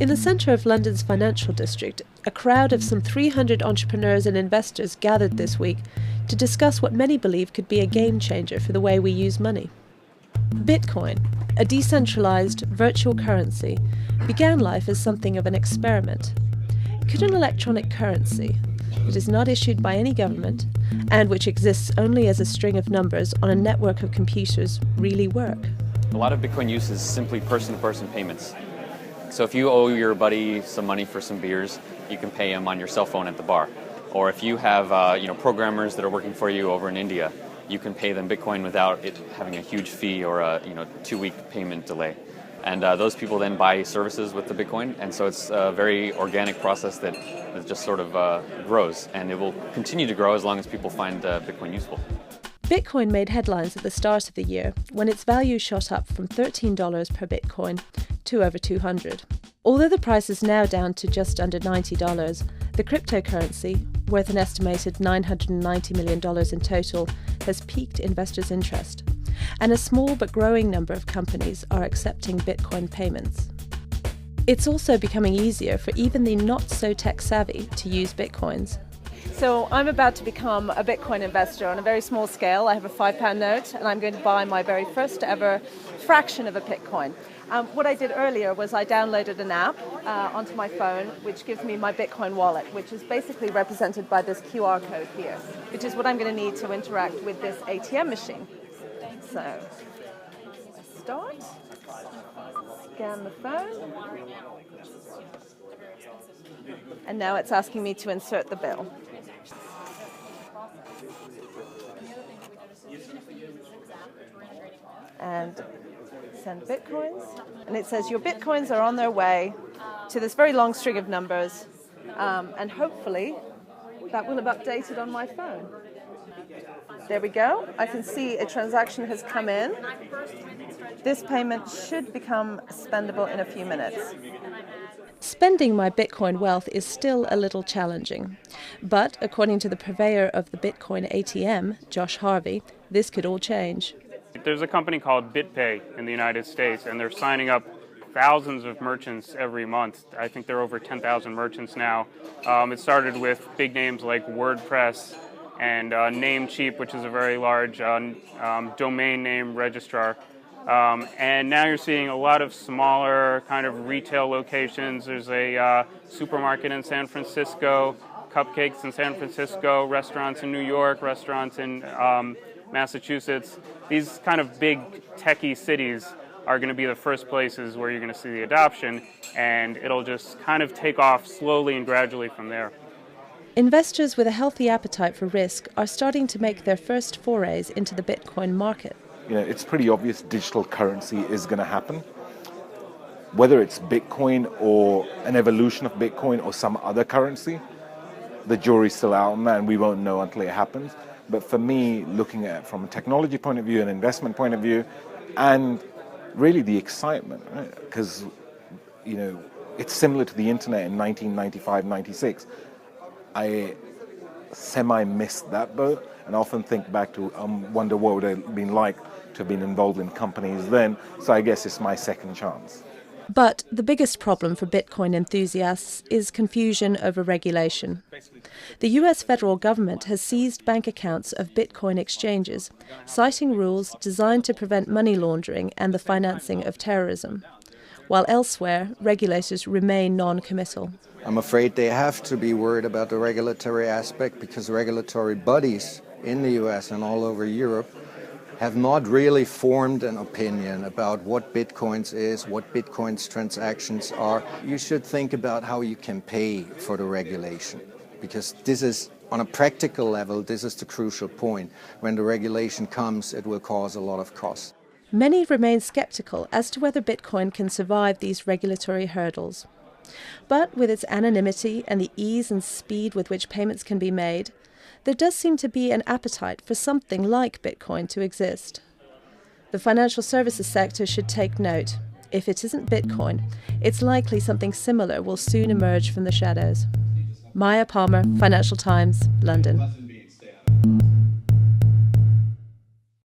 In the centre of London's financial district, a crowd of some 300 entrepreneurs and investors gathered this week to discuss what many believe could be a game changer for the way we use money. Bitcoin, a decentralised virtual currency, began life as something of an experiment. Could an electronic currency that is not issued by any government and which exists only as a string of numbers on a network of computers really work? A lot of Bitcoin use is simply person-to-person payments. So if you owe your buddy some money for some beers, you can pay him on your cell phone at the bar. Or if you have programmers that are working for you over in India, you can pay them Bitcoin without it having a huge fee or a 2-week payment delay. And those people then buy services with the Bitcoin, and so it's a very organic process that just sort of grows, and it will continue to grow as long as people find Bitcoin useful. Bitcoin made headlines at the start of the year when its value shot up from $13 per Bitcoin to over $200. Although the price is now down to just under $90, the cryptocurrency, worth an estimated $990 million in total, has piqued investors' interest, and a small but growing number of companies are accepting Bitcoin payments. It's also becoming easier for even the not-so-tech-savvy to use Bitcoins. So I'm about to become a Bitcoin investor on a very small scale. I have a £5 note, and I'm going to buy my very first ever fraction of a Bitcoin. What I did earlier was I downloaded an app onto my phone, which gives me my Bitcoin wallet, which is basically represented by this QR code here, which is what I'm going to need to interact with this ATM machine. So, I start, scan the phone, and now it's asking me to insert the bill. And send Bitcoins. And it says your Bitcoins are on their way to this very long string of numbers, and hopefully that will have updated on my phone. There we go. I can see a transaction has come in. This payment should become spendable in a few minutes. Spending my Bitcoin wealth is still a little challenging. But according to the purveyor of the Bitcoin ATM, Josh Harvey, this could all change. There's a company called BitPay in the United States, and they're signing up thousands of merchants every month. I think there are over 10,000 merchants now. It started with big names like WordPress and Namecheap, which is a very large domain name registrar. And now you're seeing a lot of smaller kind of retail locations. There's a supermarket in San Francisco, Cupcakes in San Francisco, restaurants in New York, restaurants in Massachusetts. These kind of big techie cities are going to be the first places where you're going to see the adoption, and it'll just kind of take off slowly and gradually from there. Investors with a healthy appetite for risk are starting to make their first forays into the Bitcoin market. It's pretty obvious digital currency is going to happen. Whether it's Bitcoin or an evolution of Bitcoin or some other currency, the jury's still out on that, and we won't know until it happens. But for me, looking at it from a technology point of view, an investment point of view, and really the excitement, because it's similar to the internet in 1995, 96. I semi-missed that boat, and often think back to wonder what would it have been like to have been involved in companies then. So I guess it's my second chance. But the biggest problem for Bitcoin enthusiasts is confusion over regulation. The US federal government has seized bank accounts of Bitcoin exchanges, citing rules designed to prevent money laundering and the financing of terrorism, while elsewhere regulators remain non-committal. I'm afraid they have to be worried about the regulatory aspect because regulatory bodies in the US and all over Europe have not really formed an opinion about what Bitcoins is, what Bitcoin's transactions are. You should think about how you can pay for the regulation, because this is, on a practical level, this is the crucial point. When the regulation comes, it will cause a lot of costs. Many remain skeptical as to whether Bitcoin can survive these regulatory hurdles. But with its anonymity and the ease and speed with which payments can be made, there does seem to be an appetite for something like Bitcoin to exist. The financial services sector should take note. If it isn't Bitcoin, it's likely something similar will soon emerge from the shadows. Maya Palmer, Financial Times, London.